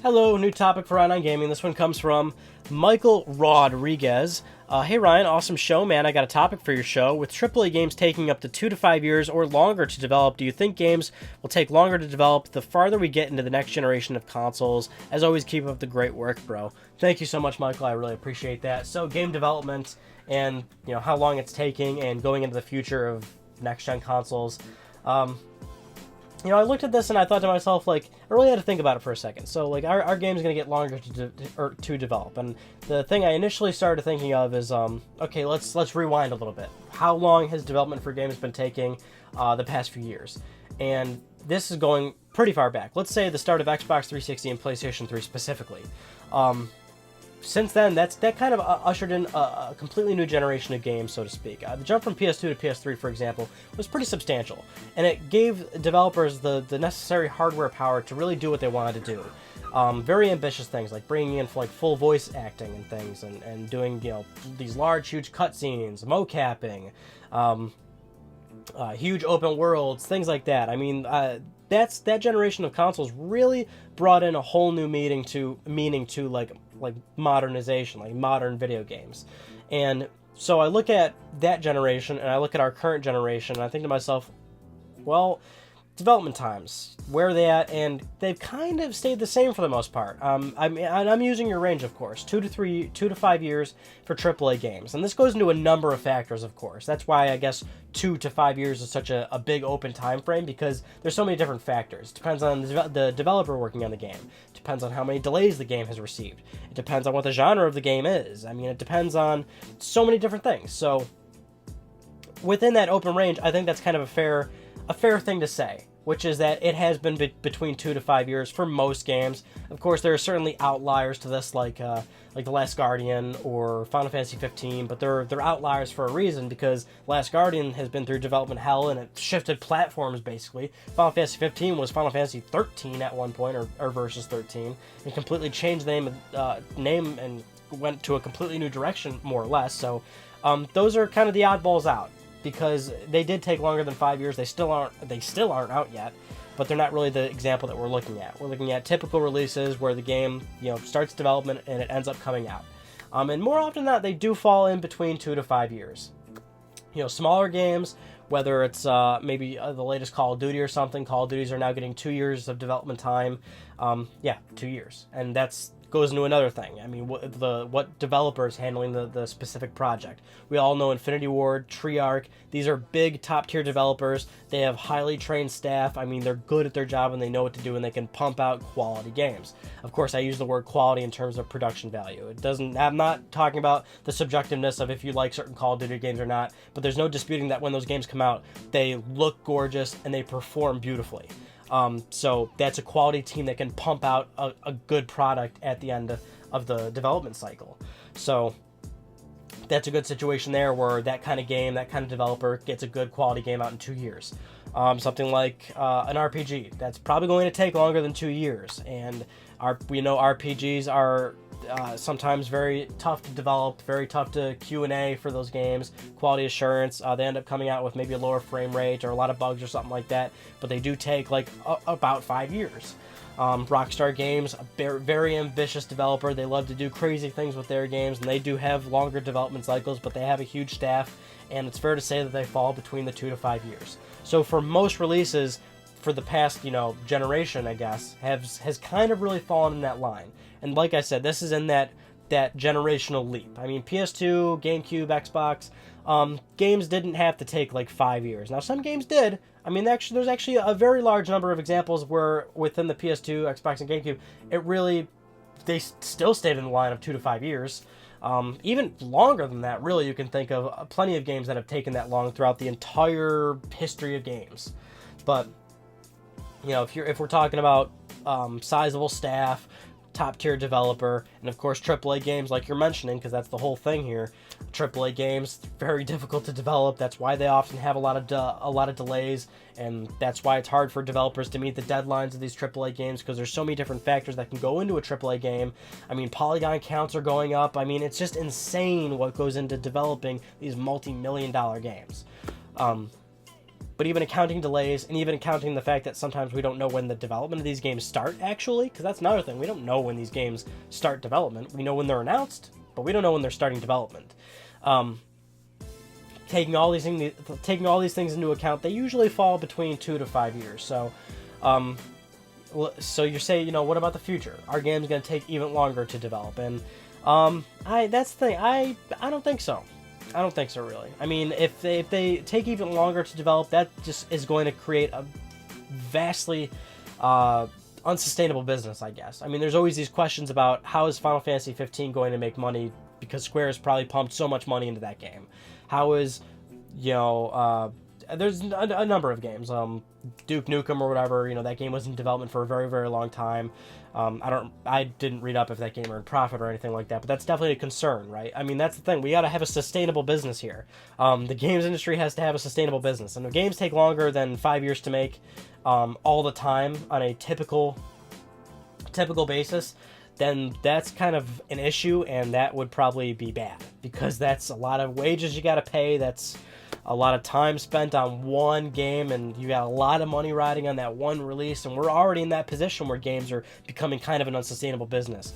Hello, new topic for Online Gaming. This one comes from Michael Rodriguez. Hey Ryan, awesome show, man. I got a topic for your show. With AAA games taking up to 2 to 5 years or longer to develop, do you think games will take longer to develop the farther we get into the next generation of consoles? As always, keep up the great work, bro. Thank you so much, Michael. I really appreciate that. So, game development and how long it's taking and going into the future of next-gen consoles. I looked at this and I thought to myself, I really had to think about it for a second. So, our game's going to get longer to develop. And the thing I initially started thinking of is, okay, let's rewind a little bit. How long has development for games been taking the past few years? And this is going pretty far back. Let's say the start of Xbox 360 and PlayStation 3 specifically. Since then, that kind of ushered in a completely new generation of games, so to speak. The jump from PS2 to PS3, for example, was pretty substantial, and it gave developers the necessary hardware power to really do what they wanted to do. Very ambitious things, like bringing in full voice acting and things, and doing these large, huge cutscenes, mocapping, huge open worlds, things like that. I mean, that generation of consoles really brought in a whole new meaning to modernization, like modern video games. And so I look at that generation and I look at our current generation and I think to myself, well, development times, where are they at? And they've kind of stayed the same for the most part. I'm using your range, of course, 2 to 5 years for AAA games. And this goes into a number of factors, of course. That's why I guess 2 to 5 years is such a big open time frame, because there's so many different factors. It depends on the developer working on the game. It depends on how many delays the game has received. It depends on what the genre of the game is. I mean, it depends on so many different things. So within that open range, I think that's kind of a fair thing to say, which is that it has been between 2 to 5 years for most games. Of course, there are certainly outliers to this, like The Last Guardian or Final Fantasy 15, but they're outliers for a reason, because Last Guardian has been through development hell and it shifted platforms, basically. Final Fantasy 15 was Final Fantasy 13 at one point, or Versus 13, and completely changed the name and went to a completely new direction, more or less. So those are kind of the oddballs out, because they did take longer than 5 years. They still aren't out yet, but they're not really the example that we're looking at. We're looking at typical releases where the game, starts development and it ends up coming out. And more often than not, they do fall in between 2 to 5 years. Smaller games, whether it's maybe the latest Call of Duty or something. Call of Duties are now getting 2 years of development time. 2 years, and that's goes into another thing. I mean, what developers handling the specific project. We all know Infinity Ward, Treyarch. These are big top-tier developers. They have highly trained staff. I mean, they're good at their job and they know what to do, and they can pump out quality games. Of course, I use the word quality in terms of production value. I'm not talking about the subjectiveness of if you like certain Call of Duty games or not, but there's no disputing that when those games come out, they look gorgeous and they perform beautifully. So that's a quality team that can pump out a good product at the end of the development cycle. So that's a good situation there, where that kind of game, that kind of developer gets a good quality game out in 2 years. Something like an RPG, that's probably going to take longer than 2 years. And we know RPGs are sometimes very tough to develop, very tough to Q&A for those games, quality assurance. They end up coming out with maybe a lower frame rate or a lot of bugs or something like that, but they do take about 5 years. Rockstar Games, a very ambitious developer. They love to do crazy things with their games, and they do have longer development cycles, but they have a huge staff, and it's fair to say that they fall between the 2 to 5 years. So for most releases for the past, generation, I guess, has kind of really fallen in that line. And like I said, this is in that generational leap. I mean, PS2, GameCube, Xbox, games didn't have to take 5 years. Now, some games did. I mean, there's actually a very large number of examples where within the PS2, Xbox, and GameCube, they still stayed in the line of 2 to 5 years. Even longer than that, really. You can think of plenty of games that have taken that long throughout the entire history of games. But if we're talking about sizable staff, top-tier developer, and of course AAA games like you're mentioning, because that's the whole thing here. AAA games, very difficult to develop. That's why they often have a lot of delays, and that's why it's hard for developers to meet the deadlines of these AAA games, because there's so many different factors that can go into a AAA game. I mean, polygon counts are going up. I mean, it's just insane what goes into developing these multi-million-dollar games. But even accounting delays, and even accounting the fact that sometimes we don't know when the development of these games start, actually, because that's another thing. We don't know when these games start development. We know when they're announced, but we don't know when they're starting development. Taking all these things into account, they usually fall between 2 to 5 years. So, so you say, what about the future? Our game's going to take even longer to develop, and that's the thing. I don't think so. I don't think so, really. I mean, if they take even longer to develop, that just is going to create a vastly unsustainable business, I guess. I mean, there's always these questions about how is Final Fantasy 15 going to make money, because Square has probably pumped so much money into that game. How is, there's a number of games, Duke Nukem or whatever, that game was in development for a very, very long time. I didn't read up if that game earned profit or anything like that, but that's definitely a concern, right? I mean, that's the thing. We got to have a sustainable business here. The games industry has to have a sustainable business, and if games take longer than 5 years to make, all the time on a typical basis, then that's kind of an issue, and that would probably be bad, because that's a lot of wages you got to pay. That's a lot of time spent on one game, and you got a lot of money riding on that one release, and we're already in that position where games are becoming kind of an unsustainable business.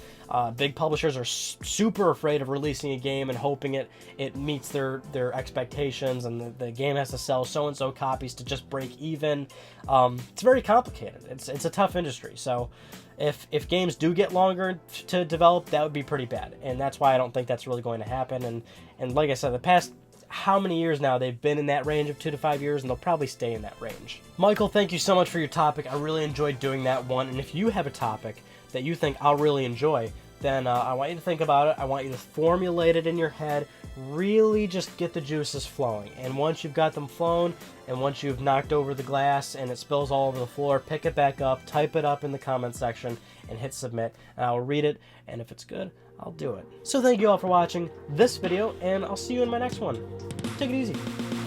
Big publishers are super afraid of releasing a game and hoping it meets their expectations, and the game has to sell so-and-so copies to just break even. It's very complicated. It's a tough industry, so if games do get longer to develop, that would be pretty bad, and that's why I don't think that's really going to happen. And like I said, the past how many years now they've been in that range of 2 to 5 years, and they'll probably stay in that range. Michael, thank you so much for your topic. I really enjoyed doing that one, and if you have a topic that you think I'll really enjoy, then I want you to think about it. I want you to formulate it in your head, really just get the juices flowing, and once you've got them flown, and once you've knocked over the glass and it spills all over the floor, pick it back up, type it up in the comment section, and hit submit, and I'll read it, and if it's good, I'll do it. So thank you all for watching this video, and I'll see you in my next one. Take it easy.